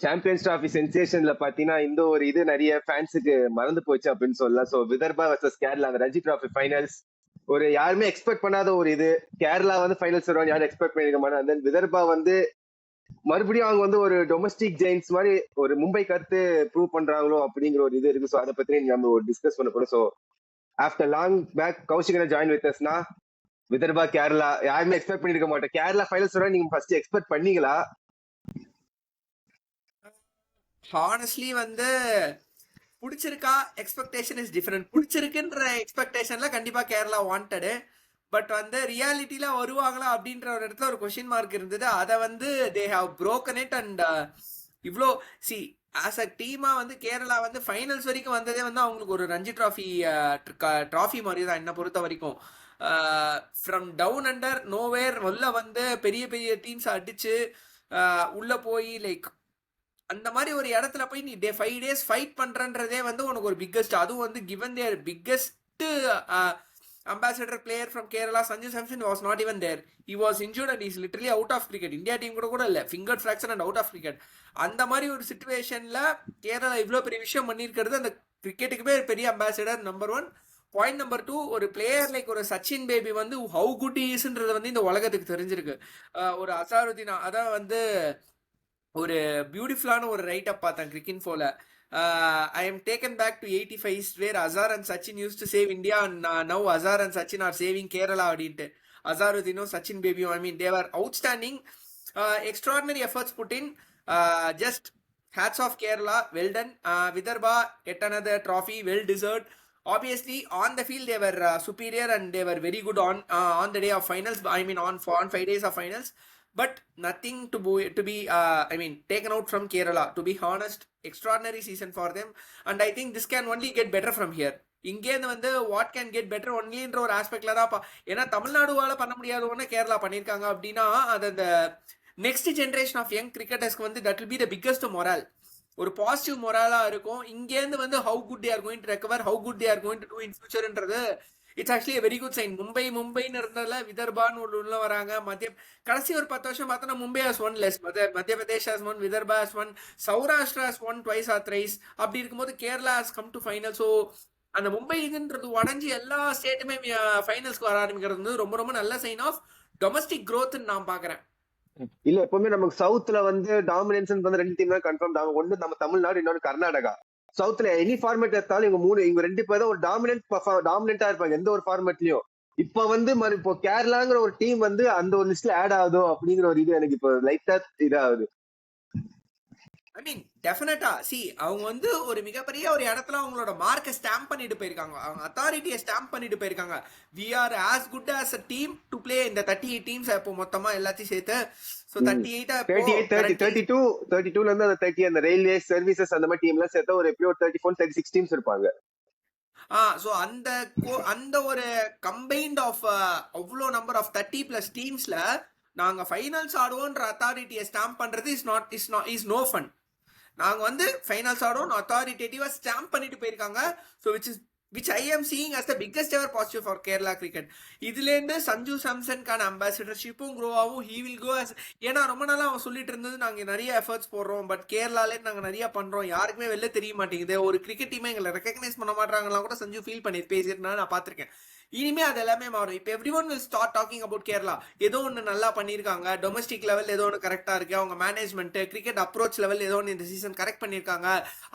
Champions trophy சென்சேஷன்ல பாத்தீங்கன்னா இந்த ஒரு இது நிறைய ஃபேன்ஸுக்கு மறந்து போச்சு அப்படின்னு சொல்லலாம். சோ விதர்பா வர்சஸ் கேரளா அந்த ரஞ்சி டிராஃபி ஃபைனல்ஸ் ஒரு யாருமே எக்ஸ்பெக்ட் பண்ணாத ஒரு இது. கேரளா வந்து ஃபைனல்ஸ் வருவாங்க யாரும் எக்ஸ்பெக்ட் பண்ணிருக்க மாட்டாங்க. தென் விதர்பா வந்து மறுபடியும் அவங்க வந்து ஒரு டொமஸ்டிக் ஜெயின்ஸ் மாதிரி ஒரு மும்பை கருத்து ப்ரூவ் பண்றாங்களோ அப்படிங்கிற ஒரு இது இருக்கு. ஸோ அதை பத்தி நம்ம ஒரு டிஸ்கஸ் பண்ண போறோம். ஸோ ஆஃப்டர் லாங் பேக் கௌஷிகனை ஜாயின் வித் அஸ்னா விதர்பா கேரளா யாருமே எக்ஸ்பெக்ட் பண்ணிருக்க மாட்டோம். கேரளா ஃபைனல்ஸ் வர நீங்க ஃபர்ஸ்ட் எக்ஸ்பெக்ட் பண்ணீங்களா? ஹானஸ்ட்லி வந்து பிடிச்சிருக்கா எக்ஸ்பெக்டேஷன் இஸ் டிஃப்ரெண்ட். பிடிச்சிருக்குன்ற எக்ஸ்பெக்டேஷன்ல கண்டிப்பா கேரளா வாண்டடு. பட் வந்து ரியாலிட்டியில வருவாங்களா அப்படின்ற ஒரு இடத்துல ஒரு கொஸ்டின் மார்க் இருந்தது. அதை வந்து they have broken it and இவ்வளோ சி ஆஸ் அ டீமா வந்து கேரளா வந்து ஃபைனல்ஸ் வரைக்கும் வந்ததே வந்து அவங்களுக்கு ஒரு ரஞ்சி ட்ராஃபி மாதிரி தான் என்ன பொறுத்த வரைக்கும். ஃப்ரம் டவுன் அண்டர் நோவேர் உள்ள வந்து பெரிய பெரிய டீம்ஸ் அடிச்சு உள்ள போய் லைக் அந்த மாதிரி ஒரு இடத்துல போய் நீ 5 days ஃபைட் பண்றன்றதே வந்து உனக்கு ஒரு பிக்கஸ்ட். அதுவும் வந்து given their biggest ambassador player from Kerala, Sanju Samson was not even there. He was injured and he's literally out of cricket. India team கூட இல்ல, finger fracture and out of cricket. அந்த மாதிரி ஒரு சிச்சுவேஷன்ல கேரளா இவ்வளவு பெரிய விஷயம் பண்ணிருக்கிறது அந்த கிரிக்கெட்டுக்குமே பெரிய அம்பாசிடர். நம்பர் 1. பாயிண்ட் நம்பர் 2, ஒரு பிளேயர் லைக் ஒரு சச்சின் பேபி வந்து ஹவு குட் இஸ்ன்றது வந்து இந்த உலகத்துக்கு தெரிஞ்சிருக்கு. ஒரு அசாருதீன் அதான் வந்து ஒரு பியூட்டிஃபுல்லான ஒரு ரைட் அப் பார்த்தேன் கிரிக்கின்ஃபோல. I am taken back to 85s where Azhar and Sachin used to save India and now Azhar and Sachin are saving Kerala அப்படின்ட்டு. அசாருதீனும் Sachin பேபியும் I mean they were outstanding. Extraordinary efforts put in. Just hats off Kerala, well done. Vidarbha get another trophy, well deserved. Obviously on the field they were superior and they were very good on the day of finals. I mean on 5 days of finals. But nothing to be I mean taken out from Kerala. To be honest, extraordinary season for them and I think this can only get better from here. இங்கேருந்து வந்து what can get better ஒன்லின்ற ஒரு ஆஸ்பெக்ட்ல தான். ஏன்னா தமிழ்நாடுவால பண்ண முடியாத ஒன்று கேரளா பண்ணியிருக்காங்க அப்படின்னா அது அந்த நெக்ஸ்ட் ஜென்ரேஷன் ஆஃப் யங் கிரிக்கெட்டர்ஸ்க்கு வந்து that will be the biggest moral. ஒரு பாசிட்டிவ் மொராலா இருக்கும். இங்கேருந்து வந்து how good they are going to recover, how good they are going to do in ஃபியூச்சர்ன்றது it's actually very good sign. மும்பைன்னு இருந்ததுல விதர்பான்னு உள்ள வராங்க. கடைசி ஒரு 10 வருஷம் பார்த்தோன்னா மும்பை ஹாஸ் ஒன் லெஸ், மத்திய Pradesh has one, Vidarbha has one, Saurashtra has one twice or thrice. அப்படி இருக்கும்போது Kerala has come to final. So அந்த மும்பை இதுன்றது உடஞ்சி எல்லா ஸ்டேட்டுமே ஃபைனல்ஸ்க்கு வர ஆரம்பிக்கிறது வந்து ரொம்ப ரொம்ப நல்ல சைன் ஆஃப் டொமஸ்டிக் க்ரோத்ன்னு நான் பாக்குறேன். இல்ல எப்பவுமே நமக்கு சவுத்ல வந்து டாமினன்ஸ் வந்து 2 டீம் தான் கன்ஃபார்ம் ஆகும். ஒன்று நம்ம தமிழ்நாடு, இன்னொன்று கர்நாடகா. சவுத்ல எனி ஃபார்மேட் எடுத்தாலும் இவங்க 2 பேர் தான் ஒரு டாமினண்டா இருப்பாங்க எந்த ஒரு ஃபார்மேட்லயும். இப்ப வந்து இப்போ கேரளாங்கிற ஒரு டீம் வந்து அந்த ஒரு லிஸ்ட்ல ஆட் ஆகுதோ அப்படிங்கிற ஒரு இது எனக்கு இப்போ லைட்டா இதாகுது. ஐ மீன் டெஃபினட்டா சி அவங்க வந்து ஒரு மிகப்பெரிய ஒரு இடத்துல அவங்களோட மார்க்கை ஸ்டாம்ப் பண்ணிட்டு போயிருக்காங்க, அவங்க அத்தாரிட்டியை ஸ்டாம்ப் பண்ணிட்டு போயிருக்காங்க. We are as good as a team to play இந்த 38 டீம்ஸ் இப்போ மொத்தமா எல்லாத்தையும் சேர்த்து. ஸோ 32ல இருந்து அந்த 30 அந்த ரயில்வே சர்வீசஸ் அந்த மாதிரி டீம்லாம் சேர்த்தா ஒரு எப்படியோ 34-36 டீம்ஸ் இருப்பாங்க. ஸோ அந்த ஒரு கம்பைன்ட் ஆஃப் அவ்வளோ நம்பர் ஆஃப் 30+ டீம்ஸ்ல நாங்க ஃபைனல்ஸ் ஆடுவோன்ற அத்தாரிட்டியை ஸ்டாம்ப் பண்றது இஸ் நோ ஃபன். நாங்க வந்து ஃபைனல்ஸ் ஆடுவோம் அத்தாரிட்டேட்டிவா ஸ்டாம்ப் பண்ணிட்டு போயிருக்காங்க. So which I am seeing as the biggest ever positive for Kerala cricket. இதுலேருந்து சஞ்சு சாம்சன்கான அம்பாசிடர்ஷிப்பும் க்ரோ ஆகும். ஹீ வில் கோ as ஏன்னா ரொம்ப நாளாக அவன் சொல்லிட்டு இருந்தது நாங்கள் நிறைய எஃபர்ட்ஸ் போடுறோம், பட் கேரளாலே நாங்கள் நிறைய பண்ணுறோம், யாருக்குமே வெளில தெரிய மாட்டேங்குது, ஒரு கிரிக்கெட் டீமே எங்களை ரெக்கக்னைஸ் பண்ண மாட்டாங்கலாம் கூட சஞ்சு ஃபீல் பண்ணி பேசியிருந்தா நான் பார்த்துருக்கேன். இனிமே அது எல்லாமே மாறும். இப்போ every one will start talking about Kerala. ஏதோ ஒன்று நல்லா பண்ணியிருக்காங்க, டொமஸ்டிக் லெவல் ஏதோ ஒன்று கரெக்டாக இருக்கு, அவங்க மேனேஜ்மெண்ட் கிரிக்கெட் அப்ரோச் லெவல் ஏதோ ஒன்று இந்த சீசன் கரெக்ட் பண்ணியிருக்காங்க,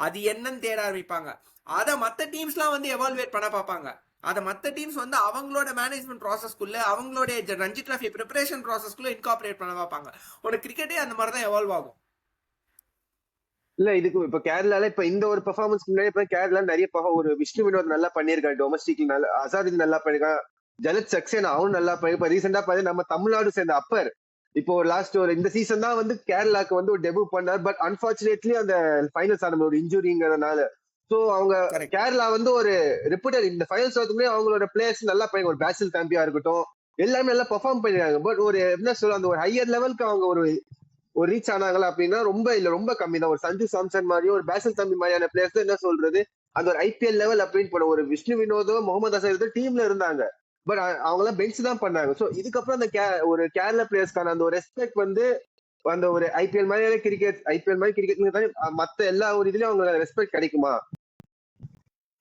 அது என்னன்னு தேட ஆரம்பிப்பாங்க. அதை மற்ற டீம்ஸ்லாம் வந்து எவால்வேட் பண்ண பார்ப்பாங்க. அதை மற்ற டீம்ஸ் வந்து அவங்களோட மேனேஜ்மெண்ட் ப்ராசஸ்க்குள்ள அவங்களோட ரஞ்சி டிராஃபி ப்ரிப்பரேஷன் ப்ராசஸ்க்குள்ள இன்கார்பரேட் பண்ண பார்ப்பாங்க. ஒரு கிரிக்கெட்டே அந்த மாதிரி தான் எவால்வ் ஆகும். இல்ல இதுக்கு இப்ப கேரளால இப்ப இந்த ஒரு பெர்ஃபார்மன்ஸ்க்கு முன்னாடி இப்ப கேரளா நிறைய ஒரு விஷ்ணு வினோத் நல்லா பண்ணிருக்காங்க, டொமஸ்டிக் நல்லா, அசாருதீன் நல்லா பண்ணிருக்காங்க, ஜலத் சக்சேனா அவனும் நல்லா பண்ணிருப்பா. ரீசெண்டா பாத்து நம்ம தமிழ்நாடு சேர்ந்த அப்பர் இப்போ லாஸ்ட் ஒரு இந்த சீசன் தான் வந்து கேரளாக்கு வந்து ஒரு டெபியூ பண்ணார். பட் அன்பார்ச்சுனேட்லி அந்த ஃபைனல்ஸ் ஆன ஒரு இன்ஜுரிங்கிறதுனால சோ அவங்க கேரளா வந்து ஒரு ரெப்யூட்டட் இந்த ஃபைனல்ஸ் வரதுக்குமே அவங்களோட பிளேயர்ஸ் நல்லா பண்ணி, ஒரு பேசில் தாம்பியா இருக்கட்டும் எல்லாமே நல்லா பெர்ஃபார்ம் பண்ணிருக்காங்க. பட் ஒரு என்ன சொல்ல அந்த ஒரு ஹையர் லெவலுக்கு அவங்க ஒரு ரீச் ஆனாங்களா அப்படின்னா ரொம்ப கம்மி தான். ஒரு சஞ்சு சாம்சன் மாதிரியோ ஒரு பேசல் தம்பி மாதிரியான பிளேயர்ஸ் என்ன சொல்றது அந்த ஒரு IPL லெவல் அப்படின்னு போன ஒரு விஷ்ணு வினோதோ முகமது அசர் டீம்ல இருந்தாங்க. பட் அவங்க எல்லாம் பெஞ்ச் தான் பண்ணாங்க. சோ இதுக்கப்புறம் அந்த ஒரு கேரளா பிளேயர்ஸ்க்கான அந்த ஒரு ரெஸ்பெக்ட் வந்து அந்த ஒரு ஐபிஎல் மாதிரி கிரிக்கெட் மத்த எல்லா ஒரு இதுலயும் அவங்க ரெஸ்பெக்ட் கிடைக்குமா?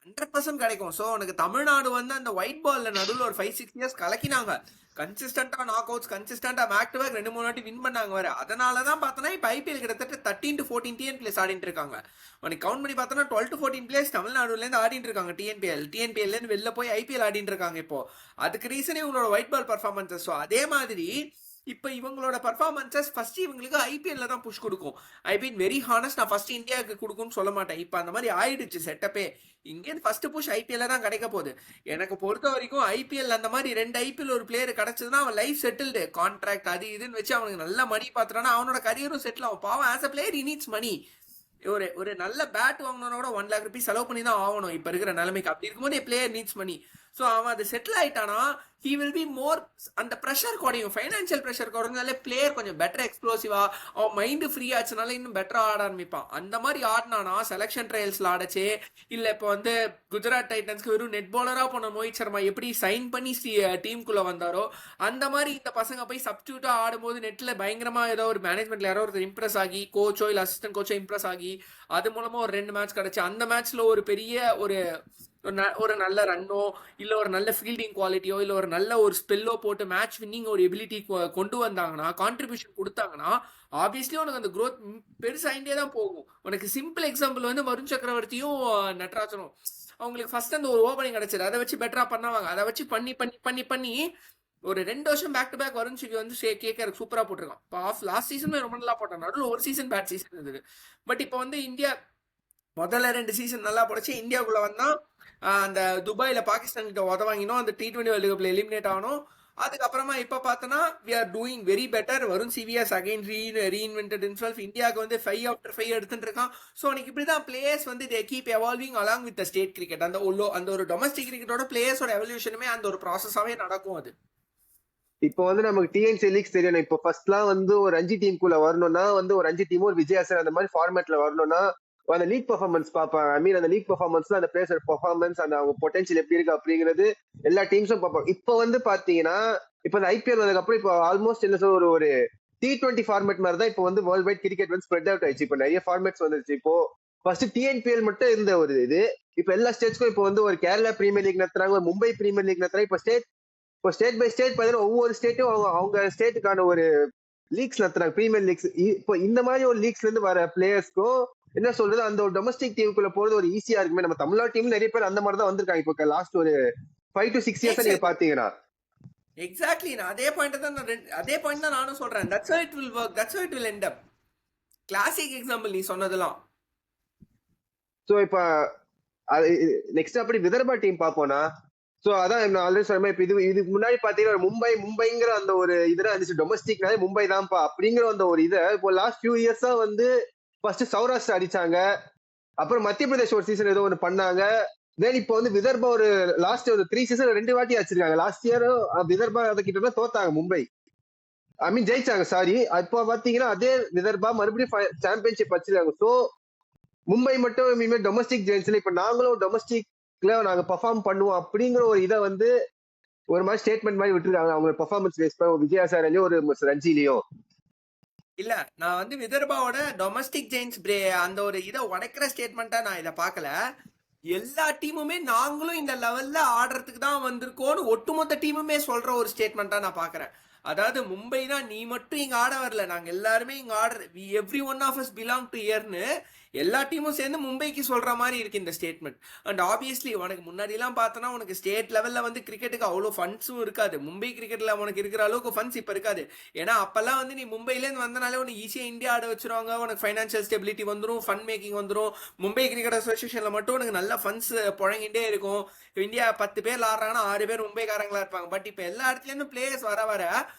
100% கிடைக்கும். சோ உனக்கு தமிழ்நாடு வந்து அந்த ஒயிட் பால்ல நடுவுல ஒரு 5-6 இயர்ஸ் கலக்கினாங்க. கன்சிஸ்டன்டா நாக் அவுட்ஸ், கன்சிஸ்டன்டா பேக் டு பேக் 2-3 வாட்டி வின் பண்ணாங்க வேற. அதனாலதான் பார்த்தனா இப்ப ஐபிஎல் கிட்டத்தட்ட 13 to 14 டிஎன் பிளேஸ் ஆடிட்டு இருக்காங்க. உனக்கு கவுண்ட் பண்ணி பார்த்தனா 12 to 14 பிளேஸ் தமிழ்நாடுல இருந்து ஆடிட்டு இருக்காங்க. டிஎன்பிஎல் இருந்து வெளில போய் ஐபிஎல் ஆடிட்டு இருக்காங்க இப்போ. அதுக்கு ரீசனே இவங்களோட ஒயிட் பால் பர்ஃபார்மன்ஸஸ். ஸோ அதே மாதிரி இப்ப இவங்களோட பர்ஃபார்மன்சஸ் ஃபர்ஸ்ட் இவங்களுக்கு ஐபிஎல்ல தான் புஷ் கொடுக்கும். ஐ பீன் வெரி ஹானஸ்ட், நான் ஃபர்ஸ்ட் இந்தியாவுக்கு கொடுக்கும்னு சொல்ல மாட்டேன். இப்ப அந்த மாதிரி ஆயிடுச்சு செட்டப்பே. இங்கேருந்து ஃபர்ஸ்ட் புஷ் ஐபிஎல்ல தான் கிடைக்க போகுது. எனக்கு பொறுத்த வரைக்கும் ஐபிஎல் அந்த மாதிரி 2 ஐபிஎல் ஒரு பிளேயர் கிடைச்சதுன்னா அவன் லைஃப் செட்டில்டு, கான்ட்ராக்ட் அது இதுன்னு வச்சு அவனுக்கு நல்ல மணி பாத்துறானா அவனோட கரியரும் செட்டில் ஆகும். பாவம் as a player he needs மணி. ஒரு நல்ல பேட் வாங்கணும்னா கூட 1 lakh rupees செலவு பண்ணி தான் ஆகணும் இப்ப இருக்கிற நிலைமைக்கு. அப்படி இருக்கும்போது பிளேயர் நீட்ஸ் மணி. ஸோ அவன் அது செட்டில் ஆயிட்டானா ஹி வில் பி மோர், அந்த ப்ரெஷர் குறையும், ஃபைனான்சியல் ப்ரெஷர் குறைஞ்சாலே பிளேயர் கொஞ்சம் பெட்டர் எக்ஸ்ப்ளோசிவா, அவன் மைண்டு ஃப்ரீ ஆச்சுனால இன்னும் பெட்டரா ஆட ஆரம்பிப்பான். அந்த மாதிரி ஆடினானா செலெக்ஷன் ட்ரையல்ஸ்ல ஆடச்சே, இல்ல இப்போ வந்து குஜராத் டைட்டன்ஸ்க்கு வெறும் நெட் பாலரா போன மோஹித் சர்மா எப்படி சைன் பண்ணி டீமுக்குள்ள வந்தாரோ அந்த மாதிரி இந்த பசங்க போய் சப்ஸ்டியூட்டா ஆடும்போது நெட்ல பயங்கரமா ஏதோ ஒரு மேனேஜ்மெண்ட்ல யாரோ ஒரு இம்ப்ரெஸ் ஆகி, கோச்சோ இல்ல அசிஸ்டன்ட் கோச்சோ இம்ப்ரெஸ் ஆகி அது மூலமா ஒரு 2 மேட்ச் கிடைச்சு, அந்த மேட்ச்ல ஒரு பெரிய ஒரு நல்ல ரன்னோ இல்ல ஒரு நல்ல ஃபீல்டிங் குவாலிட்டியோ இல்ல ஒரு நல்ல ஒரு ஸ்பெல்லோ போட்டு மேட்ச் வின்னிங் ஒரு எபிலிட்டி கொண்டு வந்தாங்கன்னா, கான்ட்ரிபியூஷன் கொடுத்தாங்கன்னா ஆப்வியஸ்லி உனக்கு அந்த growth பெருசாயிட்டே தான் போகும். உனக்கு சிம்பிள் எக்ஸாம்பிள் வந்து வருண் சக்கரவர்த்தியும் நட்ராஜனும். அவங்களுக்கு ஃபர்ஸ்ட் அந்த ஒரு ஓபனிங் கிடைச்சது, அதை வச்சு பெட்டரா பண்ணுவாங்க. அதை வச்சு பண்ணி பண்ணி பண்ணி பண்ணி ஒரு 2 வருஷம் back to back Varun CV வந்து கேட்கற சூப்பரா போட்டிருக்கான். இப்போ லாஸ்ட் சீசன் ரொம்ப நல்லா போட்டான், நடுவில் ஒரு சீசன் பேட் சீசன் இருந்தது. பட் இப்போ வந்து இந்தியா முதல்ல 2 சீசன் நல்லா போடுச்சு. இந்தியாவுக்குள்ள வந்தா அந்த துபாயில பாகிஸ்தான் கிட்ட உதவாங்கினோம், அந்த T20 வேர்ல்டு கப்ல எலிமினேட் ஆகணும். அதுக்கப்புறமா இப்ப பார்த்தனா we are doing very better. Varun CV has again reinvented himself. இந்தியாவுக்கு வந்து 5 after 5 எடுத்துட்டு இருக்கான். ஸோ உனக்கு இப்படிதான் பிளேயர்ஸ் வந்து they keep evolving along with the state cricket. அந்த ஒரு டொமஸ்டிக் கிரிக்கெட்டோட பிளேயர்ஸோட எவல்யூஷனுமே அந்த ஒரு ப்ராசஸாவே நடக்கும். அது இப்போ வந்து நமக்கு டிஎன்சி லீக்ஸ் தெரியணும். இப்போ ஃபர்ஸ்ட்லாம் வந்து ஒரு 5 டீமுக்குள்ள வரணும்னா வந்து ஒரு 5 டீமும் ஒரு விஜயாசன் அந்த மாதிரி ஃபார்மேட்ல வரணும்னா அந்த லீக் பெர்ஃபார்மன்ஸ் பார்ப்பாங்க. ஐ மீன் அந்த லீக் பெர்ஃபார்மன்ஸ்ல அந்த பிளேயர்ஸோட பெர்ஃபார்மன்ஸ், அந்த அவங்க பொட்டன்ஷியல் எப்படி இருக்கு அப்படிங்கிறது எல்லா டீம்ஸும் பார்ப்பாங்க. இப்போ வந்து பாத்தீங்கன்னா இப்போ இந்த ஐபிஎல் வந்ததுக்கு அப்புறம் இப்போ ஆல்மோஸ்ட் என்ன சொல்ற ஒரு T20 ஃபார்மேட் மாதிரி தான் இப்போ வந்து வேர்ல்ட் வைட் கிரிக்கெட் வந்து ஸ்ப்ரெட் அவுட் ஆயிடுச்சு. இப்போ நிறைய ஃபார்மேட்ஸ் வந்துருச்சு. இப்போ ஃபர்ஸ்ட் டிஎன்பிஎல் மட்டும் இருந்த ஒரு இது இப்போ எல்லா ஸ்டேட்ஸ்க்கும் இப்போ வந்து ஒரு கேரளா பிரீமியர் லீக் நடத்துறாங்க, ஒரு மும்பை பிரீமியர் லீக் நடத்துறாங்க. இப்போ ஸ்டேட் பை ஸ்டேட் பாத்தீங்கன்னா ஒவ்வொரு ஸ்டேட்டும் அவங்க ஸ்டேட்டுக்கான ஒரு லீக்ஸ் நடத்துறாங்க, பிரீமியர் லீக்ஸ். இப்போ இந்த மாதிரி ஒரு லீக்ஸ்ல இருந்து வர பிளேயர்ஸ்க்கும் என்ன சொல்றது, அந்த ஒரு டொமஸ்டிக் டீமுக்குள்ள போறது ஒரு ஈஸியா இருக்குமே. நம்ம தமிழ்நாடு டீம் நிறைய பேர் அந்த மாதிரி தான் வந்திருக்காங்க இப்போ லாஸ்ட் ஒரு 5 to 6 இயர்ஸ் நீங்க பாத்தீங்கன்னா. எக்ஸாக்ட்லி, நான் அதே பாயிண்ட் தான் நானும் சொல்றேன். That's how it will work, that's how it will end up. Classic example நீ சொன்னதெல்லாம். சோ இப்போ நெக்ஸ்ட் அப்படி விதர்பா டீம் பாப்போம்னா, சோ அதான் நான் ஆல்ரெடி சொன்ன மாதிரி இப்போ இதுக்கு முன்னாடி பாத்தீங்கன்னா மும்பைங்கிற அந்த ஒரு இதெல்லாம் இருந்துச்சு, டொமஸ்டிக்னாலே மும்பை தான்ப்பா அப்படிங்கிற அந்த ஒரு இதை இப்போ லாஸ்ட் ஃபியூ இயர்ஸா வந்து ஃபர்ஸ்ட் சௌராஷ்டிரா அடிச்சாங்க, அப்புறம் மத்திய பிரதேஷ் ஒரு சீசன் ஏதோ ஒன்று பண்ணாங்க. தென் இப்போ வந்து விதர்பா ஒரு லாஸ்ட் ஒரு 3 சீசன் 2 வாட்டி அடிச்சிருக்காங்க. லாஸ்ட் இயர் விதர்பா அதை கிட்ட தோத்தாங்க மும்பை, ஐ மீன் ஜெயிச்சாங்க சாரி. இப்போ பாத்தீங்கன்னா அதே விதர்பா மறுபடியும் சாம்பியன்ஷிப் வச்சிருக்காங்க. ஸோ மும்பை மட்டும் இனிமேல் டொமஸ்டிக் ஜெயின்ஸ்ல இப்ப நாங்களும் டொமஸ்டிக்ல நாங்க பெர்ஃபார்ம் பண்ணுவோம் அப்படிங்கிற ஒரு இதை வந்து ஒரு மாதிரி ஸ்டேட்மெண்ட் மாதிரி விட்டுருக்காங்க. அவங்க பெர்ஃபார்மன்ஸ் பேஸ் பண்ண விஜயாசாரிலையும் ஒரு ரஞ்சிலையும். இல்ல, நான் வந்து விதர்பாவோட டொமஸ்டிக் ஜெயின்ஸ் அந்த ஒரு இதை உடைக்கிற ஸ்டேட்மெண்ட்டா நான் இதை பார்க்கல. எல்லா டீமுமே நாங்களும் இந்த லெவல்ல ஆடுறதுக்கு தான் வந்திருக்கோம்னு ஒட்டுமொத்த டீமுமே சொல்ற ஒரு ஸ்டேட்மெண்ட்டா நான் பாக்குறேன். அதாவது மும்பை தான் நீ மட்டும் இங்க ஆட வரல, நாங்க எல்லாருமே இங்க ஆடுற every one of us belong to இயர்னு எல்லா டீமும் சேர்ந்து மும்பைக்கு சொல்ற மாதிரி இருக்கு இந்த ஸ்டேட்மெண்ட். அண்ட் ஆப்வியஸ்லி உனக்கு முன்னாடி எல்லாம் பார்த்தனா உனக்கு ஸ்டேட் லெவல்ல வந்து கிரிக்கெட்டுக்கு அவ்வளோ ஃபண்ட்ஸும் இருக்காது. மும்பை கிரிக்கெட்ல உனக்கு இருக்கிற அளவுக்கு ஃபண்ட்ஸ் இப்ப இருக்காது. ஏன்னா அப்பெல்லாம் வந்து நீ மும்பைல இருந்து வந்தனாலே உனக்கு ஈஸியா இந்தியா ஆட வச்சிருவாங்க, உனக்கு ஃபைனான்சியல் ஸ்டெபிலிட்டி வந்துடும், ஃபண்ட் மேக்கிங் வந்துடும். மும்பை கிரிக்கெட் அசோசியேஷன்ல மட்டும் உனக்கு நல்ல ஃபண்ட்ஸ் புழங்கிட்டே இருக்கும். இந்தியா 10 பேர் ஆடுறாங்கன்னா 6 பேர் மும்பைக்காரங்களா இருப்பாங்க. பட் இப்ப எல்லா இடத்துல இருந்து பிளேயர்ஸ் வர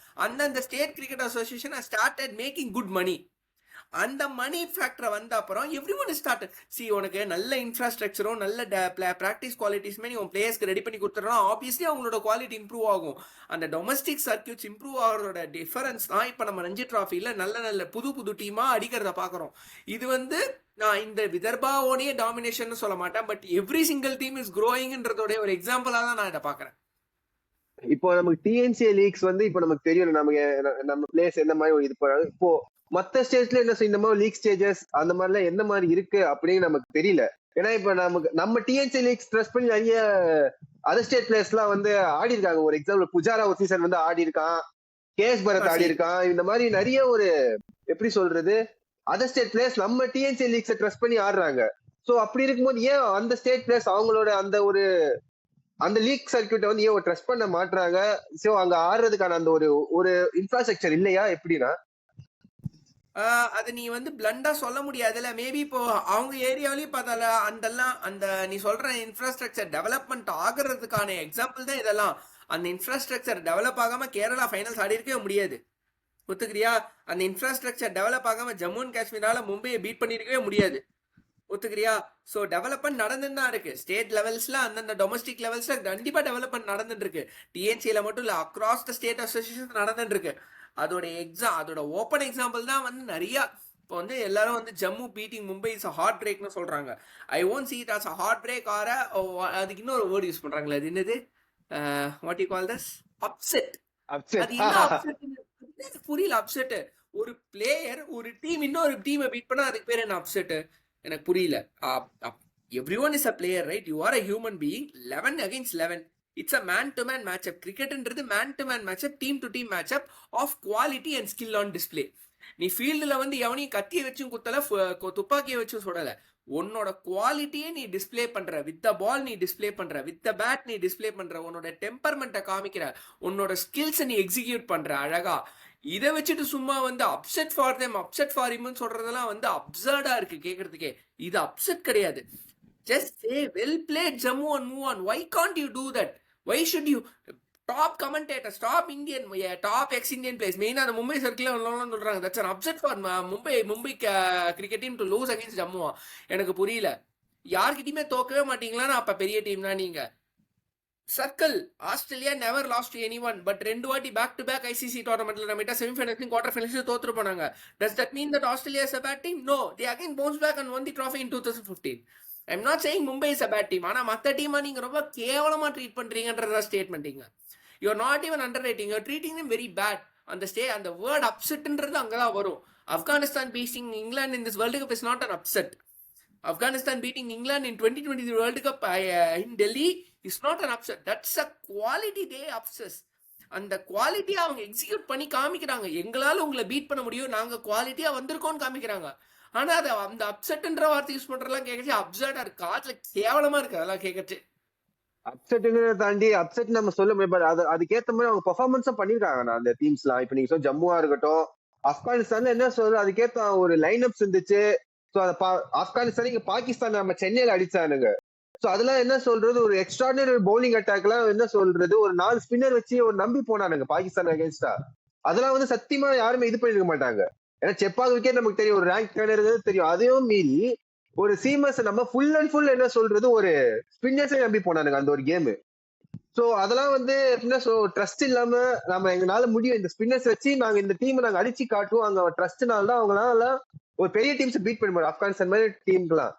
அந்தந்த state cricket association started making good money. அந்த மணி ஃபேக்டரை வந்த அப்புறம் எவ்ரி ஒன் ஸ்டார்ட் சி உனக்கு நல்ல இன்ஃப்ராஸ்ட்ரக்சரும் நல்ல ப்ராக்டிஸ் குவாலிட்டிஸுமே நீ உன் பிளேயர்ஸ்க்கு ரெடி பண்ணி கொடுத்துறோம், ஆப்வியஸ்லி அவங்களோட குவாலிட்டி இம்ப்ரூவ் ஆகும். அந்த டொமஸ்டிக் சர்க்கியூட்ஸ் இம்ப்ரூவ் ஆகிறதோட டிஃபரன்ஸ் தான் இப்போ நம்ம ரஞ்சி டிராஃபியில் நல்ல புது டீமாக அடிக்கிறத பார்க்குறோம். இது வந்து நான் இந்த விதர்பாவோடைய டாமினேஷன் சொல்ல மாட்டேன், but every single team is க்ரோயிங்ன்றதோட ஒரு எக்ஸாம்பிளாக தான் நான் இதை பார்க்குறேன். இப்போ நமக்கு டிஎன்சிஏ லீக்ஸ் வந்து இப்போ நமக்கு தெரியும் நம்ம பிளேயர்ஸ் எந்த மாதிரி இது போறாங்க. இப்போ மத்த ஸ்டேஜ்ல என்ன இந்த மாதிரி லீக் ஸ்டேஜஸ் அந்த மாதிரிலாம் எந்த மாதிரி இருக்கு அப்படின்னு நமக்கு தெரியல. ஏன்னா இப்ப நம்ம டிஎன்சி லீக் ஸ்ட்ரெஸ் பண்ணி நிறைய அதர் ஸ்டேட் பிளேயர்ஸ் எல்லாம் வந்து ஆடி இருக்காங்க. ஒரு எக்ஸாம்பிள் புஜாரா ஒரு சீசன் வந்து ஆடி இருக்கான், கேஎஸ் பரத் ஆடி இருக்கான். இந்த மாதிரி நிறைய ஒரு எப்படி சொல்றது அதர் ஸ்டேட் பிளேயர்ஸ் நம்ம டிஎன்சி லீக்ஸை ட்ரஸ்ட் பண்ணி ஆடுறாங்க. சோ அப்படி இருக்கும்போது ஏன் அந்த ஸ்டேட் பிளேயர்ஸ் அவங்களோட அந்த லீக் சர்க்கியூட்டை வந்து ஏன் ட்ரஸ்ட் பண்ண மாட்டாங்க? சோ அங்க ஆடுறதுக்கான அந்த ஒரு இன்ஃப்ராஸ்ட்ரக்சர் இல்லையா எப்படின்னா? அது நீ வந்து பிளண்டா சொல்ல முடியாதுல்ல. மேபி இப்போ அவங்க ஏரியாவிலயும் பார்த்தால அந்த நீ சொல்ற இன்ஃப்ராஸ்ட்ரக்சர் டெவலப்மெண்ட் ஆகுறதுக்கான எக்ஸாம்பிள் தான் இதெல்லாம். அந்த இன்ஃப்ராஸ்ட்ரக்சர் டெவலப் ஆகாம கேரளா ஃபைனல்ஸ் ஆடி இருக்கவே முடியாது. ஒத்துக்கிறியா? அந்த இன்ஃப்ராஸ்ட்ரக்சர் டெவலப் ஆகாம ஜம்மு அண்ட் காஷ்மீரால மும்பையை பீட் பண்ணிருக்கவே முடியாது. ஒத்துக்கிறியா? ஸோ டெவலப்மெண்ட் நடந்துன்னு தான் இருக்கு. ஸ்டேட் லெவல்ஸ்ல அந்தந்த டொமஸ்டிக் லெவல்ஸ்ல கண்டிப்பா டெவலப்மெண்ட் நடந்துட்டு இருக்கு. டிஎன்சியில மட்டும் இல்ல, அக்ராஸ் த ஸ்டேட் அசோசியேஷன் நடந்துட்டு இருக்கு. அதோட ஓப்பன் எக்ஸாம்பிள் தான் வந்து நிறைய. இப்போ வந்து எல்லாரும் வந்து Jammu beating Mumbai is heart பிரேக்னு சொல்றாங்க. I won't see it as a heartbreak or அதுக்கு இன்னொரு வேர்டு யூஸ் பண்றாங்களே, அது என்னது? What you call this? Upset. அது என்ன அப்செட் புரியல. அப்செட் ஒரு பிளேயர் ஒரு டீம் இன்னொரு டீமை பீட் பண்ணா அதுக்கு பேர் என்ன அப்செட்? எனக்கு புரியல. Everyone is a player, right? You are a human being. 11 against 11. It's a man to man match up. கிரிக்கெட்ன்றது man to man match up, team to team match up of quality and skill on display. நீ ஃபீல்டுல வந்து எவனையும் கத்தியை வச்சும் குத்தல, துப்பாக்கியை வச்சும் சுடல. உன்னோட குவாலிட்டியே நீ டிஸ்பிளே பண்ற, வித் த பால் நீ டிஸ்பிளே பண்ற, வித் த பேட் நீ டிஸ்பிளே பண்ற, உன்னோட டெம்பர்மெண்ட்டை காமிக்கிற, உன்னோட ஸ்கில்ஸை நீ எக்ஸிக்யூட் பண்ற அழகா. இதை வச்சுட்டு சும்மா வந்து upset for them, upset for ஹிம்னு சொல்றதெல்லாம் வந்து அப்சர்டா இருக்கு கேட்கறதுக்கே. இது அப்செட் கிடையாது. Just say well played Jammu and move on. Why can't you do that? Why should you? Top commentators, top Indian, top ex Indian players, மெயினா அந்த மும்பை சர்க்கிள் சொல்றாங்க that's an upset for Mumbai cricket team to lose against Jammu. எனக்கு புரியல, யார்கிட்டயுமே தோக்கவே மாட்டீங்களான்னு அப்ப பெரிய team தான் நீங்க. Circle Australia never last to anyone, but 2 வாட்டி பேக் டு பேக் ஐசிசி டோர்னமெண்ட்ல நம்ம செமிஃபைனல்ஸ் குவார்டர் ஃபைனல்ஸ் தோத்து போனாங்க. Does that mean that Australia is a bad team? No, they again bounced back and won the trophy in 2015. I'm not saying Mumbai is a bad team. ஆனா மத்த டீமா நீங்க ரொம்ப கேவலமா treat பண்றீங்கன்றத ஸ்டேட்மெண்ட்டிங்க. You're not even underrating, you're treating them very bad. அந்த word அப்செட்ன்றது அங்கதான் வரும். Afghanistan beating England in this World Cup is not an upset. Afghanistan beating England in 2023 World Cup in Delhi is not an upset. That's a quality day upset. அந்த குவாலிட்டியை அவங்க execute பண்ணி காமிக்கிறாங்க. எங்களால உங்களை பீட் பண்ண முடியும், நாங்க குவாலிட்டியா வந்திருக்கோம்னு காமிக்கிறாங்க. ஆனா அதை அந்த அப்செட்ன்ற வார்த்தை யூஸ் பண்றதெல்லாம் கேட்கச்சு அப்செட்டா இருக்கு, காதுல கேவலமா இருக்கு அதெல்லாம் கேட்கச்சு. அப்செட்டுங்கிறத தாண்டி அப்செட் நம்ம சொல்ல முடியாது. அதுக்கேற்ற மாதிரி அவங்க பெர்ஃபார்மன்ஸும் பண்ணிருக்காங்க அந்த டீம்ஸ்லாம். இப்ப நீங்க ஜம்முவா இருக்கட்டும், ஆப்கானிஸ்தான்ல என்ன சொல்றது, அதுக்கேற்ற ஒரு லைன் அப்ஸ் இருந்துச்சு. சோ ஆப்கானிஸ்தான் இங்க பாகிஸ்தான் நம்ம சென்னையில அடிச்சானுங்க. சோ அதெல்லாம் என்ன சொல்றது, ஒரு எக்ஸ்ட்ராடினரி பவுலிங் அட்டாக் எல்லாம் என்ன சொல்றது, ஒரு 4 ஸ்பின்னர் வச்சு ஒரு நம்பி போனானுங்க பாகிஸ்தான் அகேன்ஸ்டா. அதெல்லாம் வந்து சத்தியமா யாருமே இது பண்ணிருக்க மாட்டாங்க. ஏன்னா செப்பாக் விக்கெட் நமக்கு தெரியும், ஒரு ரேங்க் ட்ரெயினர் தெரியும். அதையும் மீறி ஒரு சீமஸ் நம்ம ஃபுல் அண்ட் ஃபுல் என்ன சொல்றது ஒரு ஸ்பின்னர்ஸே நம்பி போனானுங்க அந்த ஒரு கேம். சோ அதெல்லாம் வந்து எப்படின்னா ட்ரஸ்ட் இல்லாம நம்ம எங்களால முடியும், இந்த ஸ்பின்னர்ஸ் வச்சு நாங்க இந்த டீம் நாங்க அடிச்சு காட்டுவோம், அங்க ட்ரஸ்ட்னால தான் அவங்களால ஒரு பெரிய டீம்ஸ் பீட் பண்ண முடியும், ஆப்கானிஸ்தான் மாதிரி டீம்க்குலாம்.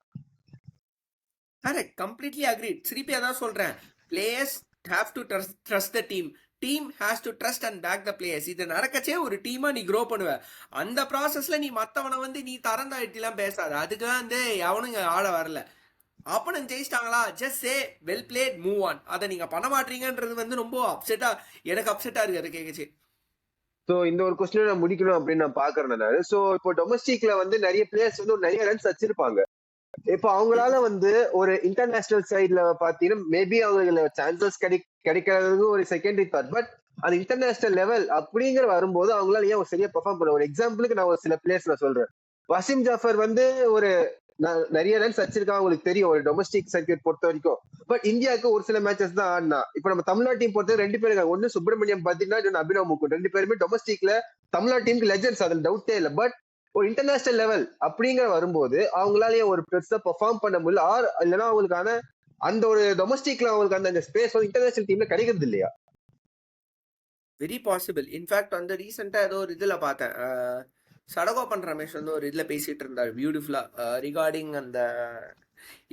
Correct, completely agreed. திருப்பி அதான் சொல்றேன், players have to trust the team, team has to trust and back the players. இது நடக்கச்சே ஒரு டீமா நீ க்ரோ பண்ணுவ. அந்த ப்ராசஸ்ல நீ மத்தவனை வந்து நீ தரந்தாயிட்டிலாம் பேசாத. அதுக்கெல்லாம் வந்து எவனுங்க ஆட வரல. ஆப்பனன் ஜெயிச்சிட்டாங்களா, just say well played, move on. அதை நீங்க பண்ண மாட்டீங்கன்றது வந்து ரொம்ப அப்செட்டா, எனக்கு அப்செட்டா இருக்கு அது கேட்கச்சு. சோ இந்த ஒரு கொஸ்டின் நான் முடிக்கணும் அப்படின்னு நான் பாக்குறேன். சோ இப்போ டொமஸ்டிக்ல வந்து நிறைய பிளேயர்ஸ் வந்து நிறைய ரன்ஸ் வச்சிருப்பாங்க. இப்போ அவங்களால வந்து ஒரு இன்டர்நேஷனல் சைட்ல பாத்தீங்கன்னா மேபி அவங்களுக்கு சான்சஸ் கிடைக்கிறதுக்கு ஒரு செகண்டரி தாட். பட் அது இன்டர்நேஷனல் லெவல் அப்படிங்கிற வரும்போது அவங்களால ஏன் சரியா பெர்ஃபார்ம் பண்ண. ஒரு எக்ஸாம்பிளுக்கு நான் ஒரு சில பிளேயர்ஸ் நான் சொல்றேன். வசீம் ஜாஃபர் வந்து ஒரு நிறைய ரன்ஸ் வச்சிருக்கான், உங்களுக்கு தெரியும் ஒரு டொமஸ்டிக் சர்க்கியூட் பொறுத்த வரைக்கும். பட் இந்தியாவுக்கு ஒரு சில மேட்சஸ் தான் ஆடினா. இப்ப நம்ம தமிழ்நாடு டீம் பொறுத்த 2 பேர் இருக்காங்க, ஒன்னு சுப்பிரமணியம் பாத்தீங்கன்னா அபினவ் முகுந்த். 2 பேருமே டொமஸ்டிக்ல தமிழ்நாடு டீமுக்கு லெஜெண்ட்ஸ், அதுல டவுட்டே இல்லை. பட் ஒரு இன்டர்நேஷனல் லெவல் அப்படிங்கிற வரும்போது அவங்களாலேயே ஒரு பெருசா பெர்ஃபார்ம் பண்ண முடியல, ஆர் இல்லைன்னா அவங்களுக்கான அந்த ஒரு டொமஸ்டிக்ல அவங்களுக்கு அந்த ஸ்பேஸ் வந்து இன்டர்நேஷனல் டீம்ல கிடைக்கிறது இல்லையா? Very possible. இன்ஃபேக்ட் வந்து ரீசெண்டா ஏதோ ஒரு இதுல பார்த்தேன், சடகோபன் ரமேஷ் வந்து ஒரு இதுல பேசிட்டு இருந்தார் பியூட்டிஃபுல்லா ரிகார்டிங் அந்த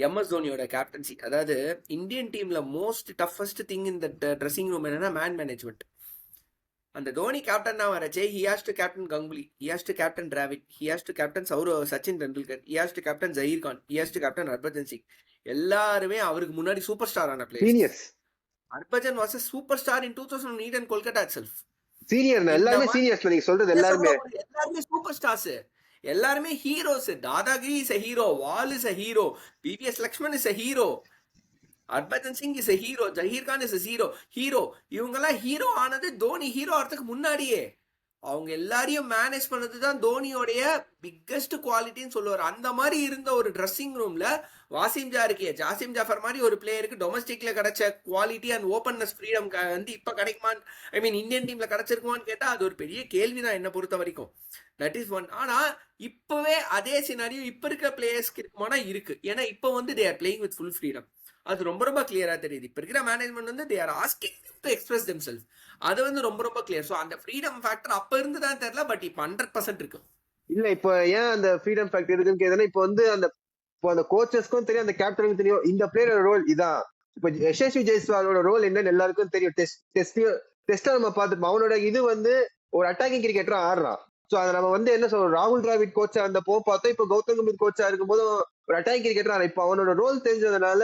எம்எஸ் தோனியோட கேப்டன்சி. அதாவது இந்தியன் டீம்ல மோஸ்ட் டஃபஸ்ட் திங் இந்த ட்ரெஸ்ஸிங் ரூம் என்னன்னா மேன் மேனேஜ்மெண்ட். அந்த தோனி கேப்டன் தான் வரச்சே he has to captain Ganguly, he has to captain Dravid, he has to captain Sachin Tendulkar, he has to captain Zaheer Khan, he has to captain Harbhajan Singh. எல்லாருமே அவருக்கு முன்னாடி சூப்பர் ஸ்டார் ஆன players. Seniors. Harbhajan was a superstar in 2008 in Kolkata itself. Senior எல்லாருமே seniors நீங்க சொல்றது எல்லாருமே superstars, எல்லாருமே heroes. தாதாகிரி is a hero, wall is a hero, VVS Laxman is a hero, Harbhajan Singh is a hero, Zaheer Khan is a hero. இவங்கெல்லாம் hero ஆனது Dhoni hero ஆகிறதுக்கு முன்னாடியே. அவங்க எல்லாரையும் மேனேஜ் பண்ணதுதான் தோனியோடைய பிக்கஸ்ட் குவாலிட்டின்னு சொல்லுவார். அந்த மாதிரி இருந்த ஒரு ட்ரெஸ்ஸிங் ரூம்ல வாசிம் ஜாசிம் ஜாஃபர் மாதிரி ஒரு பிளேயருக்கு டொமஸ்டிக்ல கிடைச்ச குவாலிட்டி அண்ட் ஓப்பன்னஸ் ஃப்ரீடம் வந்து இப்ப கிடைக்குமான்னு, ஐ மீன் இந்தியன் டீம்ல கிடைச்சிருக்குமான்னு கேட்டா அது ஒரு பெரிய கேள்விதான் என்ன பொறுத்த வரைக்கும். That is one. ஆனா இப்பவே அதே சினாரியோ இப்ப இருக்க பிளேயர்ஸ்க்கு இருக்குமானா இருக்கு. ஏன்னா இப்ப வந்து they are playing with full freedom. அது ரொம்ப ரொம்ப கிளியரா தெரியுது. இப்ப இருக்கிற மேனேஜ்மெண்ட் வந்து they are asking to express themself. அது வந்து ரொம்ப ரொம்ப கிளியர். ஸோ அந்த ஃப்ரீடம் ஃபேக்டர் அப்ப இருந்துதான் தெரியல, பட் இப்ப 100% இருக்கு. இல்ல இப்ப ஏன் அந்த ஃப்ரீடம் ஃபேக்டர் இருக்குன்னு கேட்டா, இப்ப வந்து அந்த கோச்சஸ்க்கும் தெரியும், அந்த கேப்டனுக்கும் தெரியும் இந்த பிளேயரோட ரோல் இதான். இப்ப யசஸ்வி ஜெய்ஸ்வாலோட ரோல் என்னன்னு எல்லாருக்கும் தெரியும். டெஸ்ட் நம்ம பார்த்துப்போம். அவனோட இது வந்து ஒரு அட்டாக்கிங் கிரிக்கெட்டரா ஆடுறான். சோ அதை நம்ம வந்து என்ன சொல்றோம், ராகுல் டிராவிட் கோச்சா அந்த பார்த்தோம். இப்ப கௌதம் கம்பீர் கோச்சா இருக்கும்போது ஒரு அட்டாக்கிங் கிரிக்கெட்டரா இப்ப அவனோட ரோல் தெரிஞ்சதுனால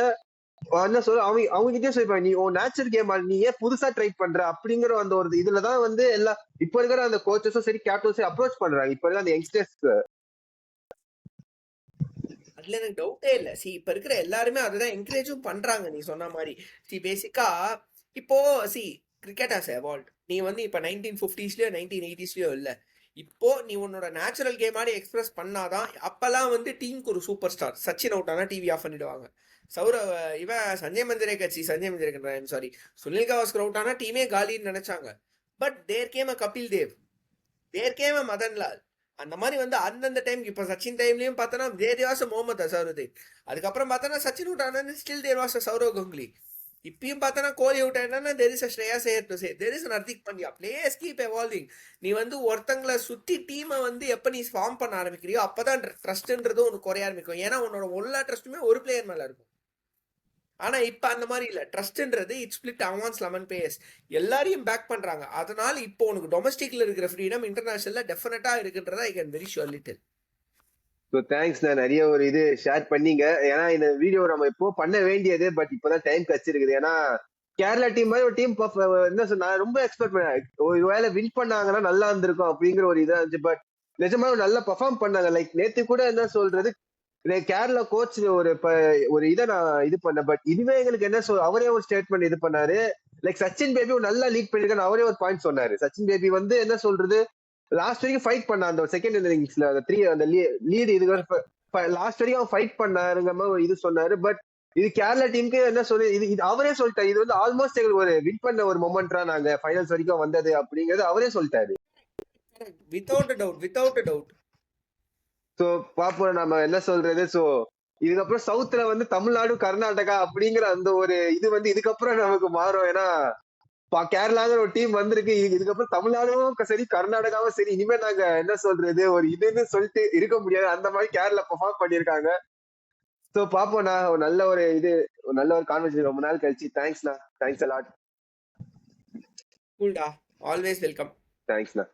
என்ன சொல்ற, அவங்க கிட்டே சொல்லிப்பாங்க, நீ உன் நேச்சுரல் கேம் நீ ஏன் புதுசா ட்ரை பண்ற அப்படிங்கிற அந்த ஒரு இதுலதான் வந்து எல்லா இப்ப இருக்கிற அந்த கோச்சஸும் சரி கேப்டன்ஸும் சரி அப்ரோச் பண்றாங்க இப்ப இருக்கிற அந்த யங்ஸ்டர்ஸ்க்கு. அதுல எனக்கு டவுட்டே இல்ல. இப்ப இருக்கிற எல்லாருமே அதுதான் என்கரேஜும் பண்றாங்க நீ சொன்ன மாதிரி. பேசிக்கா இப்போ கிரிக்கெட் ஹஸ் எவால்வ்ட். நீ வந்து இப்ப 1950ஸ்லயோ 1980ஸ்லயோ இல்ல, இப்போ நீ உன்னோட நேச்சுரல் கேம் ஆடி எக்ஸ்பிரஸ் பண்ணாதான். அப்பெல்லாம் வந்து டீமுக்கு ஒரு சூப்பர் ஸ்டார். சச்சின் அவுட் ஆனா டிவி ஆஃப் பண்ணிடுவாங்க. சஞ்சய் மந்திரேக்கர் சாரி சுனில் கவாஸ்கர் அவுட் ஆனா டீமே காலின்னு நினைச்சாங்க. But there came a Kapil Dev, there came a Madanlal. அந்த மாதிரி வந்து அந்தந்த டைம் இப்ப சச்சின் டைம்லயும் பார்த்தோன்னா தேர் வாஸ் முகமது அசருதீன். அதுக்கப்புறம் பார்த்தோன்னா சச்சின் அவுட் ஆனா still there was Sourav Ganguly. இப்பயும் பார்த்தோன்னா கோலி அவுட் ஆயிட்டா there is Shreyas Iyer to say, there is Hardik Pandya. Players keep evolving. நீ வந்து ஒருத்தங்களை சுத்தி டீமை வந்து எப்ப நீ ஃபார்ம் பண்ண ஆரம்பிக்கிறியோ அப்பதான் ட்ரஸ்ட்ன்றது உனக்கு குறைய ஆரம்பிக்கும். ஏன்னா உன்னோட எல்லா ட்ரஸ்ட்டுமே ஒரு பிளேயர் மேல இருக்கும். ஆனா இப்ப அந்த மாதிரி இல்ல. ட்ரஸ்ட்ன்றது இட்ஸ் ஸ்பிளிட் அமாங்ஸ் 11 பிளேயர்ஸ். எல்லாரையும் பேக் பண்றாங்க. அதனால இப்போ உனக்கு டொமஸ்டிக்ல இருக்கிற ஃப்ரீடம் இன்டர்நேஷனல்ல டெஃபினட்டா இருக்குன்றத I can very surely tell. So thanks, நான் நிறைய ஒரு இது ஷேர் பண்ணீங்க. ஏன்னா இந்த வீடியோ நம்ம இப்போ பண்ண வேண்டியது, பட் இப்பதான் டைம் கச்சிருக்குது. ஏன்னா கேரளா டீம் மாதிரி ஒரு டீம் என்ன சொன்ன, நான் ரொம்ப எக்ஸ்பெக்ட் பண்ணேன் ஒரு வேளை வின் பண்ணாங்கன்னா நல்லா இருந்திருக்கும் அப்படிங்கிற ஒரு இதா இருந்துச்சு. பட் நிஜமா நல்லா பெர்ஃபார்ம் பண்ணாங்க. லைக் நேத்து கூட என்ன சொல்றது, கேரளா கோச் ஒரு இதை நான் இது பண்ணேன். பட் இதுவே எங்களுக்கு என்ன அவரே ஒரு ஸ்டேட்மெண்ட் இது பண்ணாரு. லைக் சச்சின் பேபி நல்லா லீட் பண்ணிருக்காரு. அவரே ஒரு பாயிண்ட் சொன்னாரு. சச்சின் பேபி வந்து என்ன சொல்றது, லாஸ்ட் வரைக்கும் ஃபைட் பண்ண அந்த செகண்ட் இன்னிங்ஸ்ல அந்த லீடு இது லாஸ்ட் வரைக்கும் அவன் ஃபைட் பண்ணாருங்க இது சொன்னாரு. பட் இது கேரளா டீமுக்கு என்ன சொல்லு, இது அவரே சொல்லிட்டாரு. இது வந்து ஆல்மோஸ்ட் எங்களுக்கு ஒரு வின் பண்ண ஒரு மொமெண்ட்ரா நாங்க ஃபைனல்ஸ் வரைக்கும் வந்தது அப்படிங்கறது அவரே சொல்லிட்டாரு. Without doubt. சோ பாப்போம் நம்ம என்ன சொல்றது. சோ இதுக்கப்புறம் சவுத்துல வந்து தமிழ்நாடு கர்நாடகா அப்படிங்கிற அந்த ஒரு இது வந்து இதுக்கப்புறம் நமக்கு மாறும். ஏன்னா கேரளாங்கிற ஒரு டீம் வந்திருக்கு. இதுக்கப்புறம் தமிழ்நாடும் சரி கர்நாடகாவும் சரி இனிமே நாங்க என்ன சொல்றது ஒரு இதுன்னு சொல்லிட்டு இருக்க முடியாது. அந்த மாதிரி கேரளா பெர்ஃபார்ம் பண்ணிருக்காங்க. சோ பாப்போம்ண்ணா, ஒரு நல்ல ஒரு கான்வர்சேஷன் ரொம்ப நாள் கழிச்சு. தேங்க்ஸ்ண்ணா, தேங்க்ஸ் அ லாட். கூல்டா, ஆல்வேஸ் வெல்கம். தேங்க்ஸ்ண்ணா.